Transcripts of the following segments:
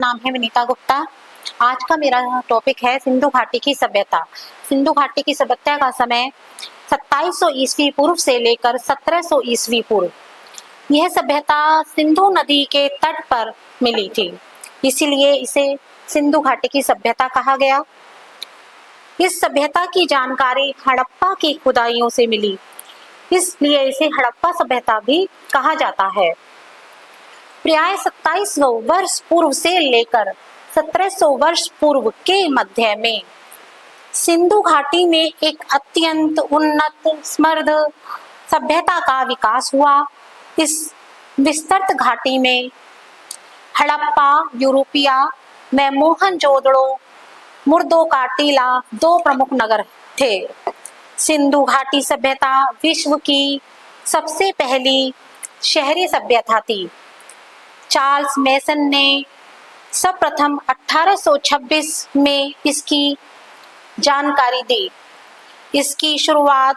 नाम है विनीता गुप्ता। आज का मेरा टॉपिक है सिंधु घाटी की सभ्यता। सिंधु घाटी की सभ्यता का समय 2700 ईस्वी पूर्व से लेकर 1700 ईस्वी पूर्व। यह सभ्यता सिंधु नदी के तट पर मिली थी, इसीलिए इसे सिंधु घाटी की सभ्यता कहा गया। इस सभ्यता की जानकारी हड़प्पा की खुदाइयों से मिली, इसलिए इसे हड़प्पा सभ्यता भी कहा जाता है। प्राय 2700 वर्ष पूर्व से लेकर 1700 वर्ष पूर्व के मध्य में सिंधु घाटी में एक अत्यंत उन्नत समृद्ध सभ्यता का विकास हुआ। इस विस्तृत घाटी में हड़प्पा, यूरोपिया में मोहनजोदड़ो, मुर्दों का टीला दो प्रमुख नगर थे। सिंधु घाटी सभ्यता विश्व की सबसे पहली शहरी सभ्यता थी। चार्ल्स मेसन ने सर्वप्रथम 1826 में इसकी जानकारी दी। इसकी शुरुआत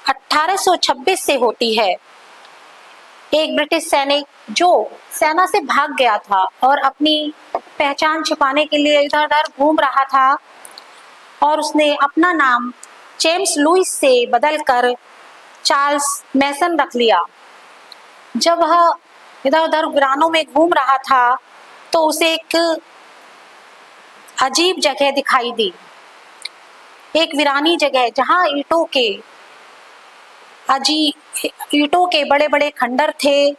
1826 से होती है। एक ब्रिटिश सैनिक जो सेना से भाग गया था और अपनी पहचान छिपाने के लिए इधर उधर घूम रहा था और उसने अपना नाम जेम्स लुइस से बदलकर चार्ल्स मेसन रख लिया। जब वह इधर उधर वीरानों में घूम रहा था तो उसे एक अजीब जगह दिखाई दी, एक वीरानी जगह जहां ईंटों के बड़े बड़े खंडर थे,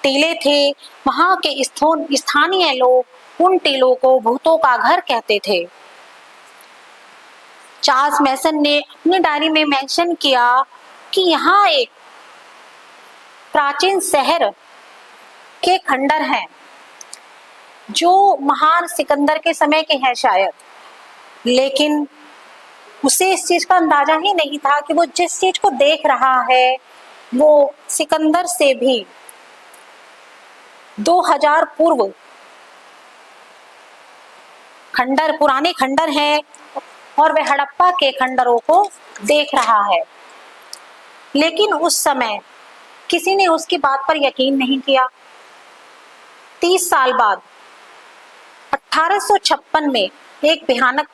टीले थे। वहां के स्थानीय लोग उन टीलों को भूतों का घर कहते थे। चार्ल्स मेसन ने अपनी डायरी में मेंशन किया कि यहाँ एक प्राचीन शहर के खंडर हैं जो महान सिकंदर के समय के हैं शायद, लेकिन उसे इस चीज का अंदाजा ही नहीं था कि वो जिस चीज को देख रहा है वो सिकंदर से भी 2000 पूर्व पुराने खंडर हैं और वह हड़प्पा के खंडरों को देख रहा है। लेकिन उस समय किसी ने उसकी बात पर यकीन नहीं किया। 30 साल बाद 1856 में एक भयानक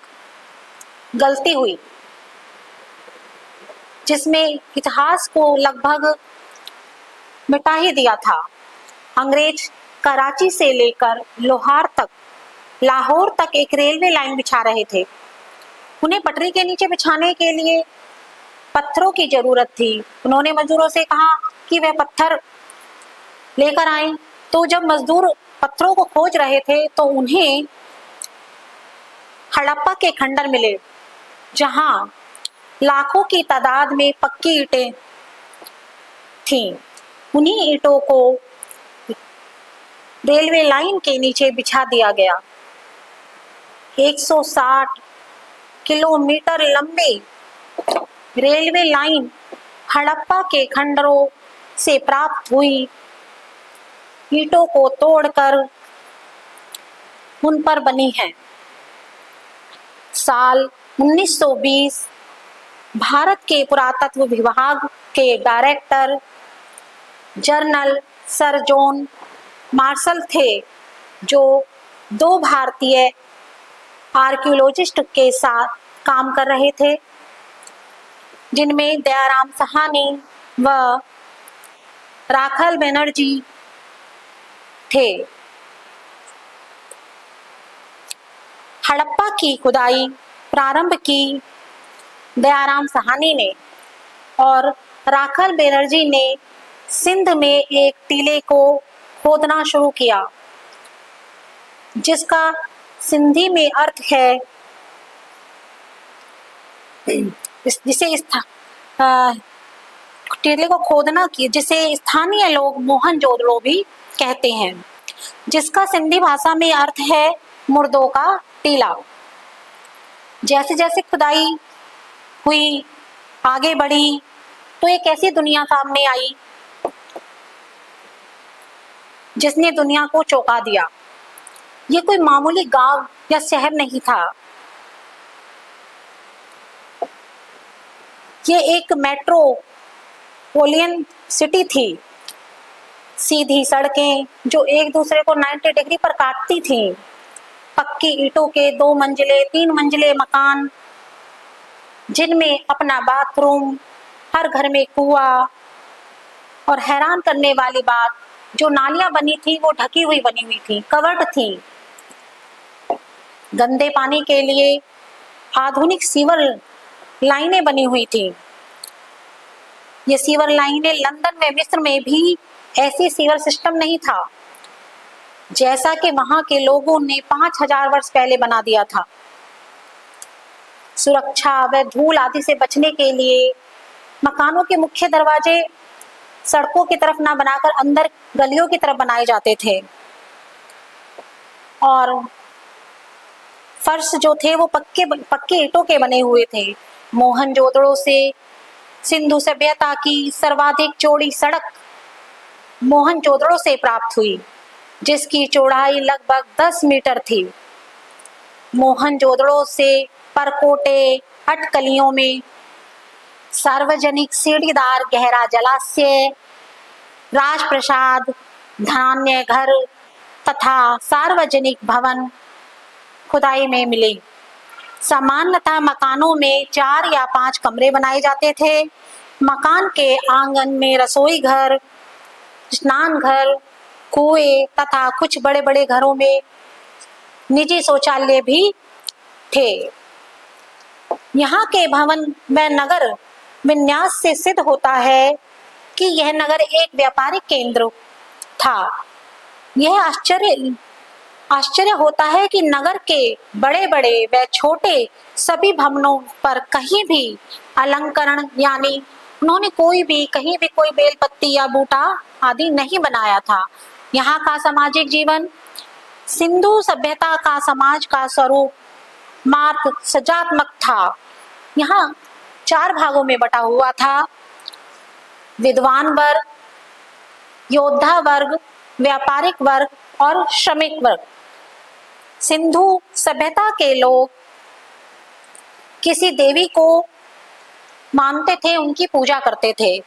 गलती हुई जिसमें इतिहास को लगभग मिटा ही दिया था। अंग्रेज कराची से लेकर लाहौर तक एक रेलवे लाइन बिछा रहे थे। उन्हें पटरी के नीचे बिछाने के लिए पत्थरों की जरूरत थी। उन्होंने मजदूरों से कहा कि वह पत्थर लेकर आए। तो जब मजदूर पत्थरों को खोज रहे थे तो उन्हें हड़प्पा के खंडर मिले जहां लाखों की तादाद में पक्की ईंटें थीं। उन्हीं ईंटों को रेलवे लाइन के नीचे बिछा दिया गया। 160 किलोमीटर लंबी रेलवे लाइन हड़प्पा के खंडरों से प्राप्त हुई ईंटों को तोड़कर उन पर बनी है। साल 1920 भारत के पुरातत्व विभाग के director general sir John Marshall थे, जो 2 भारतीय आर्कियोलॉजिस्ट के साथ काम कर रहे थे, जिनमें दयाराम साहनी व राखल बनर्जी थे। हड़प्पा की खुदाई प्रारंभ की दयाराम साहनी ने और राखल बनर्जी ने सिंध में एक टीले को खोदना शुरू किया, जिसका सिंधी में अर्थ है टीले को खोदना की, जिसे स्थानीय लोग मोहनजोदड़ो भी कहते हैं, जिसका सिंधी भाषा में अर्थ है मुर्दों का टीला। जैसे जैसे खुदाई हुई, आगे बढ़ी, तो एक ऐसी दुनिया सामने आई जिसने दुनिया को चौंका दिया। ये कोई मामूली गांव या शहर नहीं था, ये एक मेट्रोपोलियन सिटी थी। सीधी सड़कें जो एक दूसरे को 90 डिग्री पर काटती थीं, पक्की ईंटों के 2 मंजिले 3 मंजिले मकान जिनमें अपना बाथरूम, हर घर में कुआं, और हैरान करने वाली बात, जो नालियां बनी थी वो ढकी हुई बनी हुई थी, कवर्ड थी। गंदे पानी के लिए आधुनिक सीवर लाइनें बनी हुई थी। ये सीवर लाइनें लंदन में, मिस्र में भी ऐसी सीवर सिस्टम नहीं था जैसा कि वहां के लोगों ने 5000 वर्ष पहले बना दिया था। सुरक्षा व धूल आदि से बचने के लिए मकानों के मुख्य दरवाजे सड़कों की तरफ ना बनाकर अंदर गलियों की तरफ बनाए जाते थे, और फर्श जो थे वो पक्के ईंटों के बने हुए थे। मोहनजोदड़ो से सिंधु सभ्यता की सर्वाधिक चौड़ी सड़क मोहनजोदड़ो से प्राप्त हुई, जिसकी चौड़ाई लगभग 10 मीटर थी। मोहनजोदड़ो से परकोटे अटकलियों में सार्वजनिक सीढ़ीदार गहरा जलाशय, राजप्रसाद, धान्य घर तथा सार्वजनिक भवन खुदाई में मिले। सामान्यतः मकानों में 4 या 5 कमरे बनाए जाते थे। मकान के आंगन में रसोई घर, स्नान घर, कुएं तथा कुछ बड़े बड़े घरों में निजी शौचालय भी थे। यहाँ के भवन व नगर विन्यास से सिद्ध होता है कि यह नगर एक व्यापारिक केंद्र था। यह आश्चर्य होता है कि नगर के बड़े बड़े व छोटे सभी भवनों पर कहीं भी अलंकरण, यानी उन्होंने कहीं भी कोई बेलपत्ती या बूटा आदि नहीं बनाया था। यहाँ का सामाजिक जीवन सिंधु सभ्यता का समाज का स्वरूप मात्र सजात्मक था। यहाँ 4 भागों में बटा हुआ था: विद्वान वर्ग, योद्धा वर्ग, व्यापारिक वर्ग और श्रमिक वर्ग। सिंधु सभ्यता के लोग किसी देवी को मानते थे, उनकी पूजा करते थे,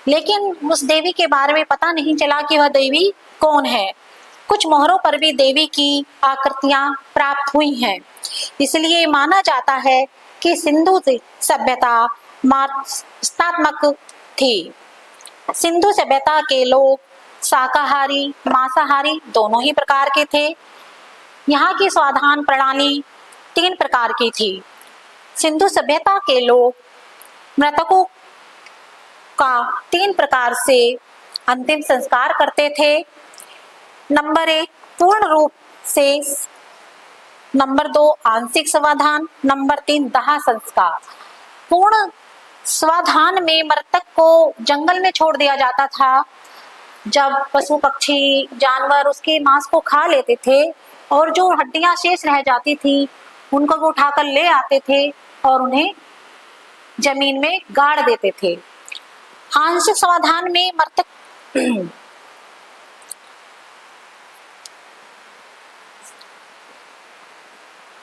लेकिन उस देवी के बारे में पता नहीं चला कि वह देवी कौन है। कुछ मोहरों पर भी देवी की आकृतियां प्राप्त हुई हैं। इसलिए माना जाता है कि सिंधु सभ्यता मात्रात्मक थी। सिंधु सभ्यता के लोग शाकाहारी, मांसाहारी दोनों ही प्रकार के थे। यहाँ की स्वाधान प्रणाली 3 प्रकार की थी। सिंधु सभ्यता के लोग मृतकों का 3 प्रकार से अंतिम संस्कार करते थे। नंबर 1 पूर्ण रूप से, नंबर 2 आंशिक समाधान, नंबर 3 दाह संस्कार। पूर्ण स्वाधान में मृतक को जंगल में छोड़ दिया जाता था। जब पशु पक्षी जानवर उसके मांस को खा लेते थे और जो हड्डियां शेष रह जाती थी उनको वो उठाकर ले आते थे और उन्हें जमीन में गाड़ देते थे। आंशिक समाधान में मृतक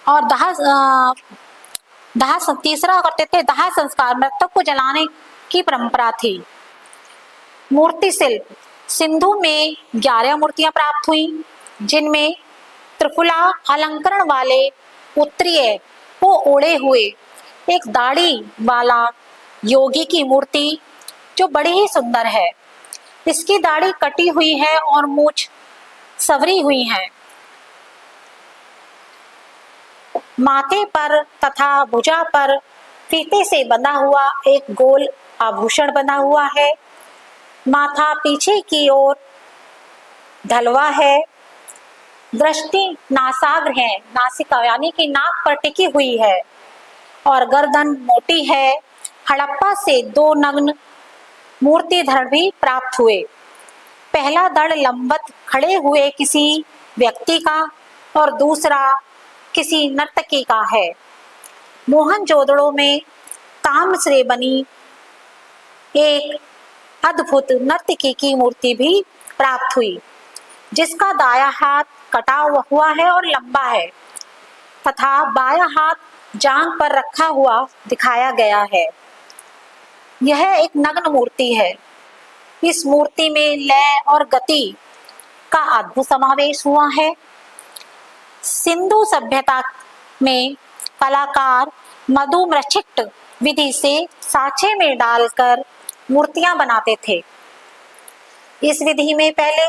और तीसरा करते थे दाह संस्कार। मृतक को जलाने की परंपरा थी। मूर्ति शिल्प सिंधु में 11 मूर्तियां प्राप्त हुई, जिनमें त्रिफुला अलंकरण वाले उत्तरीय को ओढ़े हुए एक दाढ़ी वाला योगी की मूर्ति जो बड़ी ही सुंदर है। इसकी दाढ़ी कटी हुई है और मूछ सवरी हुई है। माथे पर तथा भुजा पर फीते से बंधा हुआ एक गोल आभूषण बना हुआ है। माथा पीछे की ओर ढलवा है। दृष्टि नासाग्र है, नासिका यानी कि नाक पर टिकी हुई है, और गर्दन मोटी है। हड़प्पा से 2 नग्न मूर्ति धड़ भी प्राप्त हुए। पहला धड़ लंबवत खड़े हुए किसी व्यक्ति का और दूसरा किसी नर्तकी का है। मोहनजोदड़ो में ताम्र से बनी एक अद्भुत नर्तकी की मूर्ति भी प्राप्त हुई, जिसका दायां हाथ कटा हुआ है और लंबा है तथा बायां हाथ जांघ पर रखा हुआ दिखाया गया है। यह एक नग्न मूर्ति है। इस मूर्ति में लय और गति का अद्भुत समावेश हुआ है। सिंधु सभ्यता में कलाकार मधुमक्षिक्ट विधि से साँचे में डालकर मूर्तियां बनाते थे। इस विधि में पहले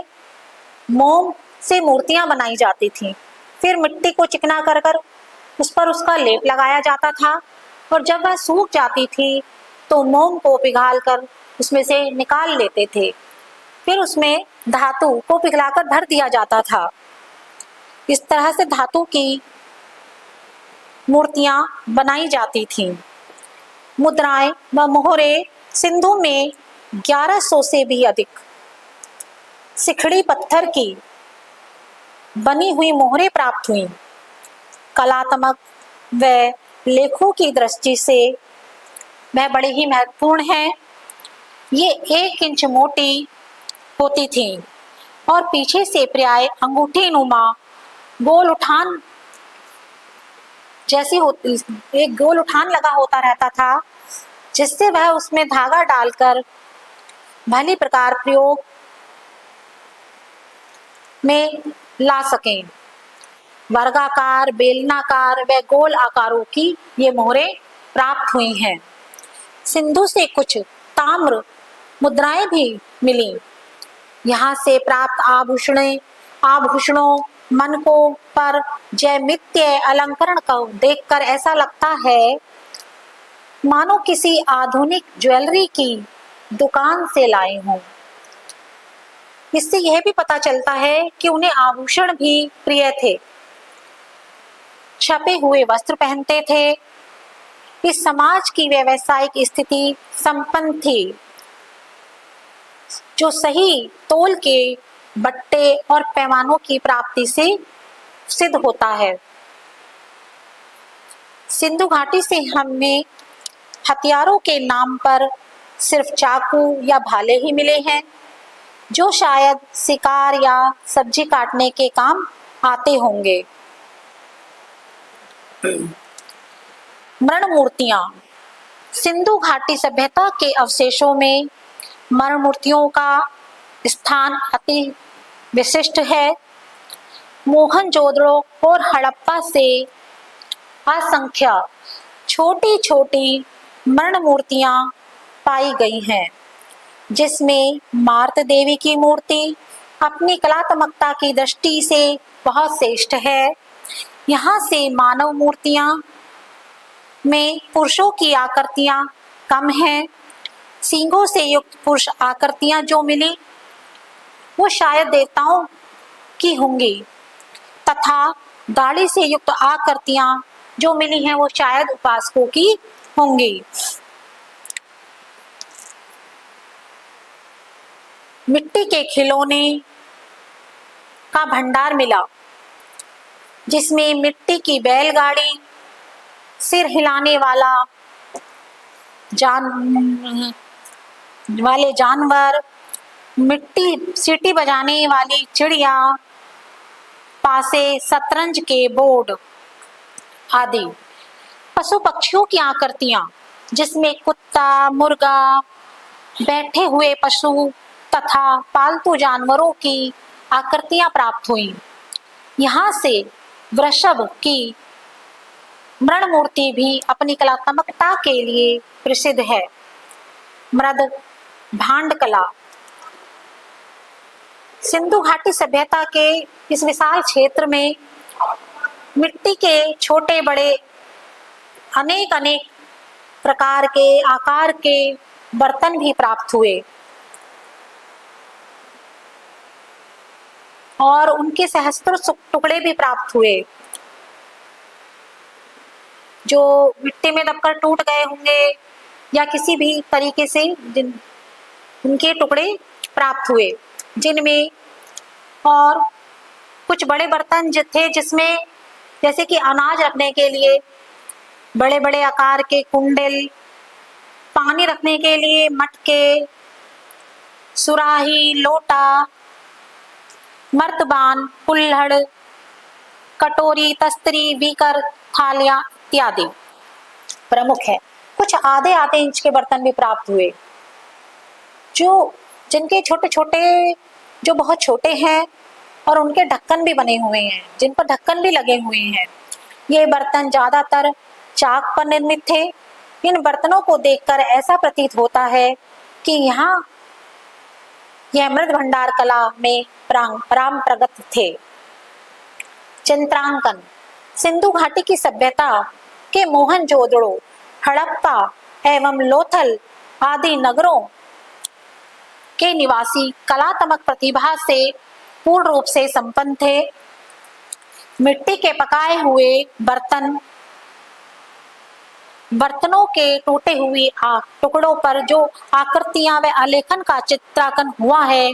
मोम से मूर्तियां बनाई जाती थी, फिर मिट्टी को चिकना कर कर उस पर उसका लेप लगाया जाता था और जब वह सूख जाती थी तो मोम को पिघाल कर उसमें से निकाल लेते थे, फिर उसमें धातु को पिघलाकर भर दिया जाता था। इस तरह से धातु की मूर्तियां बनाई जाती थीं। मुद्राएं व मोहरे सिंधु में 1100 से भी अधिक सिखड़ी पत्थर की बनी हुई मोहरें प्राप्त हुई। कलात्मक व लेखों की दृष्टि से वह बड़े ही महत्वपूर्ण है। ये 1 इंच मोटी होती थी और पीछे से प्राय अंगूठी नुमा गोल उठान जैसी होती, एक गोल उठान लगा होता रहता था, जिससे वह उसमें धागा डालकर भली प्रकार प्रयोग में ला सकें। वर्गाकार, बेलनाकार व गोल आकारों की ये मोहरें प्राप्त हुई हैं। सिंधु से कुछ ताम्र मुद्राएं भी मिली। यहाँ से प्राप्त आभूषणों मनकों पर जैमितीय अलंकरण को देखकर ऐसा लगता है मानो किसी आधुनिक ज्वेलरी की दुकान से लाए हों। इससे यह भी पता चलता है कि उन्हें आभूषण भी प्रिय थे, छपे हुए वस्त्र पहनते थे। इस समाज की व्यावसायिक स्थिति संपन्न थी, जो सही तौल के बट्टे और पैमानों की प्राप्ति से सिद्ध होता है। सिंधु घाटी से हमें हथियारों के नाम पर सिर्फ चाकू या भाले ही मिले हैं, जो शायद शिकार या सब्जी काटने के काम आते होंगे। मरण मूर्तियां। सिंधु घाटी सभ्यता के अवशेषों में मरण मूर्तियों का स्थान अति विशिष्ट है। मोहनजोदड़ो और हड़प्पा से असंख्य छोटी छोटी मरण मूर्तियां पाई गई हैं, जिसमें मार्त देवी की मूर्ति अपनी कलात्मकता की दृष्टि से बहुत श्रेष्ठ है। यहाँ से मानव मूर्तियां में पुरुषों की आकृतियां कम हैं। सींगों से युक्त पुरुष आकृतियां जो मिली वो शायद देवताओं की होंगी, तथा दाढ़ी से युक्त आकृतियां जो मिली हैं वो शायद उपासकों की होंगी। मिट्टी के खिलौने का भंडार मिला, जिसमें मिट्टी की बैलगाड़ी, सिर हिलाने वाले जानवर, मिट्टी सीटी बजाने वाली चिड़िया, पासे शतरंज के बोर्ड आदि। पशु पक्षियों की आकृतियां, जिसमें कुत्ता, मुर्गा, बैठे हुए पशु तथा पालतू जानवरों की आकृतियां प्राप्त हुई। यहाँ से वृषभ की मृण मूर्ति भी अपनी कलात्मकता के लिए प्रसिद्ध है। मृद भांड कला। सिंधु घाटी सभ्यता के इस विशाल क्षेत्र में मिट्टी के छोटे बड़े अनेक प्रकार के आकार के बर्तन भी प्राप्त हुए और उनके सहस्त्र टुकड़े भी प्राप्त हुए, जो मिट्टी में दबकर टूट गए होंगे या किसी भी तरीके से उनके टुकड़े प्राप्त हुए, जिनमें और कुछ बड़े बर्तन थे जिसमें जैसे कि अनाज रखने के लिए बड़े बड़े आकार के कुंडल, पानी रखने के लिए मटके, सुराही, लोटा, मर्तबान, कुल्हड़, कटोरी, तस्तरी, बीकर, थालियां इत्यादि प्रमुख है। कुछ आधे इंच के बर्तन भी प्राप्त हुए, जो जिनके छोटे छोटे, जो बहुत छोटे हैं और उनके ढक्कन भी बने हुए हैं, जिन पर ढक्कन भी लगे हुए हैं। ये बर्तन ज्यादातर चाक पर निर्मित थे। इन बर्तनों को देखकर ऐसा प्रतीत होता है कि यहाँ यह मृद भंडार कला में राम प्रगत थे। चित्रांकन। सिंधु घाटी की सभ्यता के मोहनजोदड़ो, हड़प्पा एवं लोथल आदि नगरों के निवासी कलात्मक प्रतिभा से पूर्ण रूप से संपन्न थे। मिट्टी के पकाए हुए बर्तनों के टूटे हुए टुकड़ों पर जो आकृतियां व आलेखन का चित्रांकन हुआ है,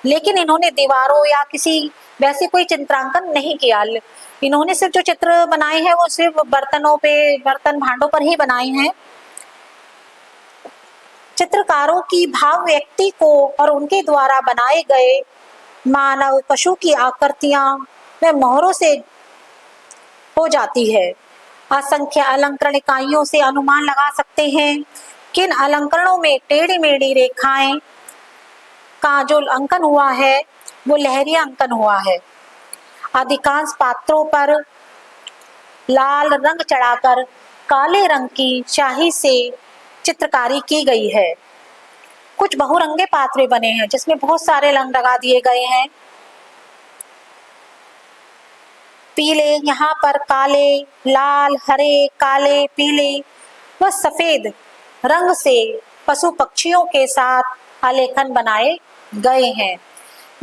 लेकिन इन्होंने दीवारों या किसी वैसे कोई चित्रांकन नहीं किया। इन्होंने सिर्फ जो चित्र बनाए हैं वो सिर्फ बर्तनों पे, बर्तन भांडों पर ही बनाए हैं। चित्रकारों की भाव व्यक्ति को और उनके द्वारा बनाए गए मानव पशु की आकृतियां व मोहरों से हो जाती है। असंख्य अलंकरण इकाइयों से अनुमान लगा सकते हैं कि इन अलंकरणों में टेढ़ी मेढ़ी रेखाएं का जो अंकन हुआ है वो लहरिया अंकन हुआ है। अधिकांश पात्रों पर लाल रंग चढ़ाकर काले रंग की स्याही से चित्रकारी की गई है। कुछ बहुरंगे पात्रे बने हैं जिसमें बहुत सारे रंग लगा दिए गए हैं। पीले, यहाँ पर काले, लाल, हरे, काले, पीले व सफेद रंग से पशु पक्षियों के साथ आलेखन बनाए गए हैं।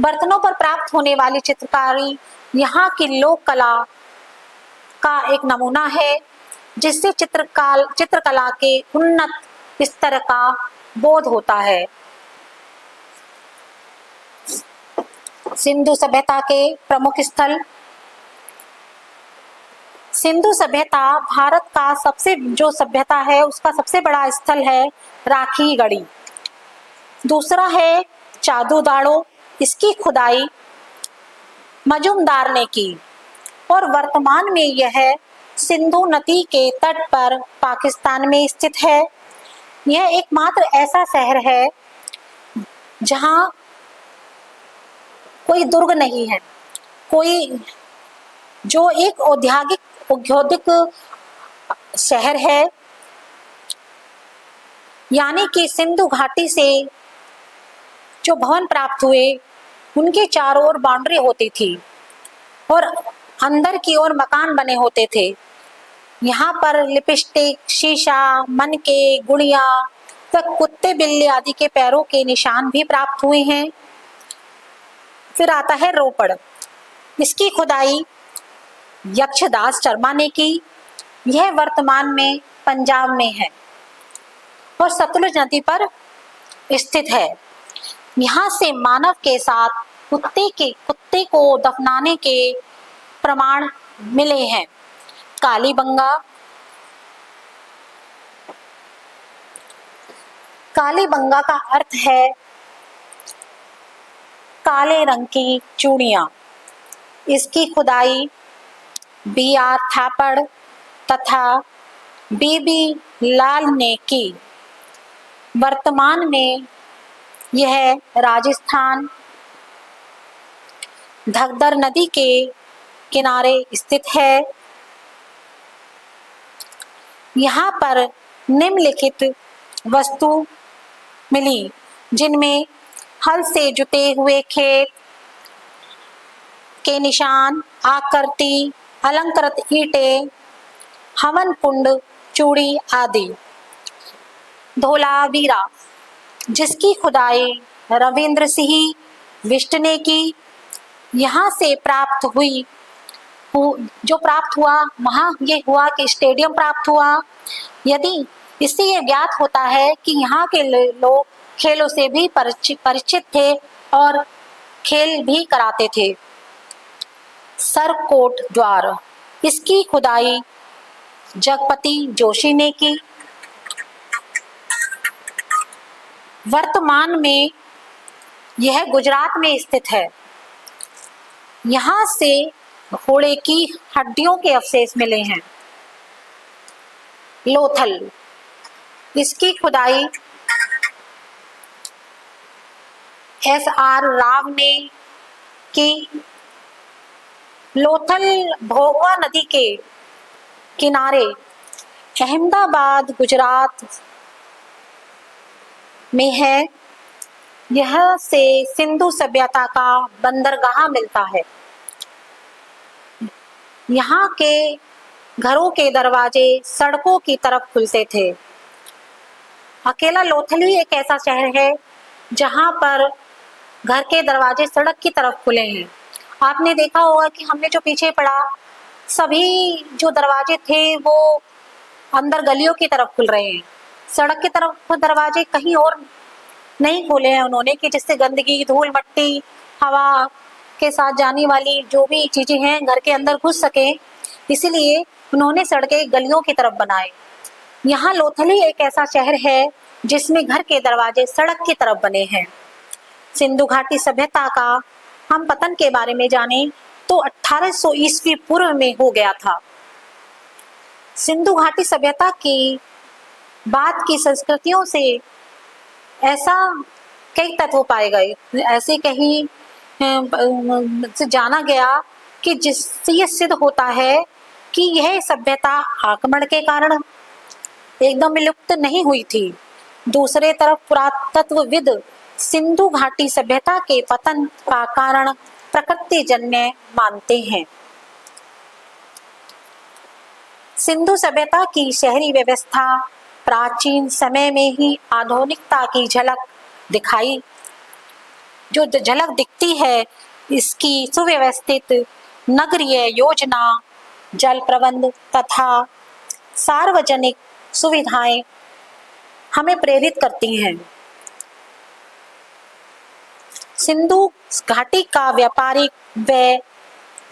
बर्तनों पर प्राप्त होने वाली चित्रकारी यहाँ की लोक कला का एक नमूना है, जिससे चित्रकला के उन्नत स्तर का बोध होता है। सिंधु सभ्यता के प्रमुख स्थल। सिंधु सभ्यता भारत का जो सभ्यता है उसका सबसे बड़ा स्थल है राखी गढ़ी। दूसरा है चादूदाड़ो, इसकी खुदाई मजूमदार ने की और वर्तमान में यह सिंधु नदी के तट पर पाकिस्तान में स्थित है। यह एकमात्र ऐसा शहर है जहां कोई दुर्ग नहीं है, कोई जो एक औद्योगिक शहर है। यानी कि सिंधु घाटी से जो भवन प्राप्त हुए उनके चारों ओर बाउंड्री होती थी और अंदर की ओर मकान बने होते थे। यहाँ पर लिपस्टिक, शीशा, मनके, गुड़िया व कुत्ते बिल्ली आदि के पैरों के निशान भी प्राप्त हुए हैं। फिर आता है रोपड़, इसकी खुदाई यक्षदास शर्मा ने की। यह वर्तमान में पंजाब में है और सतलुज नदी पर स्थित है। यहाँ से मानव के साथ कुत्ते को दफनाने के प्रमाण मिले हैं। कालीबंगा का अर्थ है काले रंग की चूड़ियां। इसकी खुदाई B.R. थापड़ तथा B.B. लाल ने की। वर्तमान में यह राजस्थान धगदर नदी के किनारे स्थित है। यहाँ पर निम्नलिखित वस्तु मिली, जिनमें हल से जुते हुए खेत के निशान, आकृति, अलंकृत ईंटें, हवन कुंड, चूड़ी आदि। धोलावीरा, जिसकी खुदाई रविंद्र सिंह बिष्ट ने की। यहाँ से जो प्राप्त हुआ वहाँ ये हुआ कि स्टेडियम प्राप्त हुआ। यदि इससे ये ज्ञात होता है कि यहाँ के लोग खेलों से भी परिचित थे और खेल भी कराते थे। सरकोट द्वार, इसकी खुदाई जगपति जोशी ने की। वर्तमान में यह गुजरात में स्थित है। यहाँ से घोड़े की हड्डियों के अवशेष मिले हैं। लोथल, इसकी खुदाई SR राव ने की। लोथल भोगवा नदी के किनारे अहमदाबाद गुजरात में है। यह से सिंधु सभ्यता का बंदरगाह मिलता है। यहाँ के घरों के दरवाजे सड़कों की तरफ खुलते थे। अकेला लोथल ही एक ऐसा शहर है जहाँ पर घर के दरवाजे सड़क की तरफ खुले हैं। आपने देखा होगा कि हमने जो पीछे पढ़ा, सभी जो दरवाजे थे वो अंदर गलियों की तरफ खुल रहे हैं। सड़क की तरफ दरवाजे कहीं और नहीं खोले हैं उन्होंने कि जिससे गंदगी, धूल मट्टी, हवा के साथ जाने वाली जो भी चीजें हैं घर के अंदर घुस सके, इसीलिए उन्होंने सड़कें गलियों की तरफ बनाए। यहाँ लोथली एक ऐसा शहर है जिसमें घर के दरवाजे सड़क की तरफ बने हैं। सिंधु घाटी सभ्यता का हम पतन के बारे में जाने तो 1800 ईस्वी पूर्व में हो गया था। सिंधु घाटी सभ्यता की बाद की संस्कृतियों से ऐसा कई तत्व पाए गए, ऐसे कहीं से जाना गया कि जिससे ये सिद्ध होता है कि यह सभ्यता आक्रमण के कारण एकदम विलुप्त नहीं हुई थी। दूसरे तरफ पुरातत्वविद सिंधु घाटी सभ्यता के पतन का कारण प्रकृति जन्य मानते हैं। सिंधु सभ्यता की शहरी व्यवस्था प्राचीन समय में ही आधुनिकता की झलक दिखाई। जो झलक दिखती है इसकी सुव्यवस्थित नगरीय योजना, जल प्रबंध तथा सार्वजनिक सुविधाएं हमें प्रेरित करती हैं। सिंधु घाटी का व्यापारिक व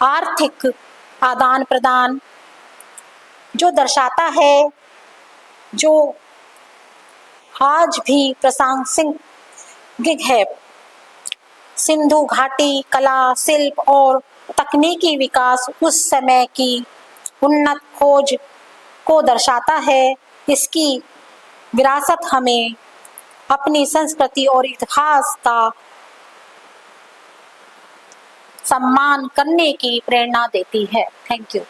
आर्थिक आदान प्रदान जो दर्शाता है, जो आज भी प्रासंगिक है। सिंधु घाटी कला, शिल्प और तकनीकी विकास उस समय की उन्नत खोज को दर्शाता है। इसकी विरासत हमें अपनी संस्कृति और इतिहास का सम्मान करने की प्रेरणा देती है। Thank you.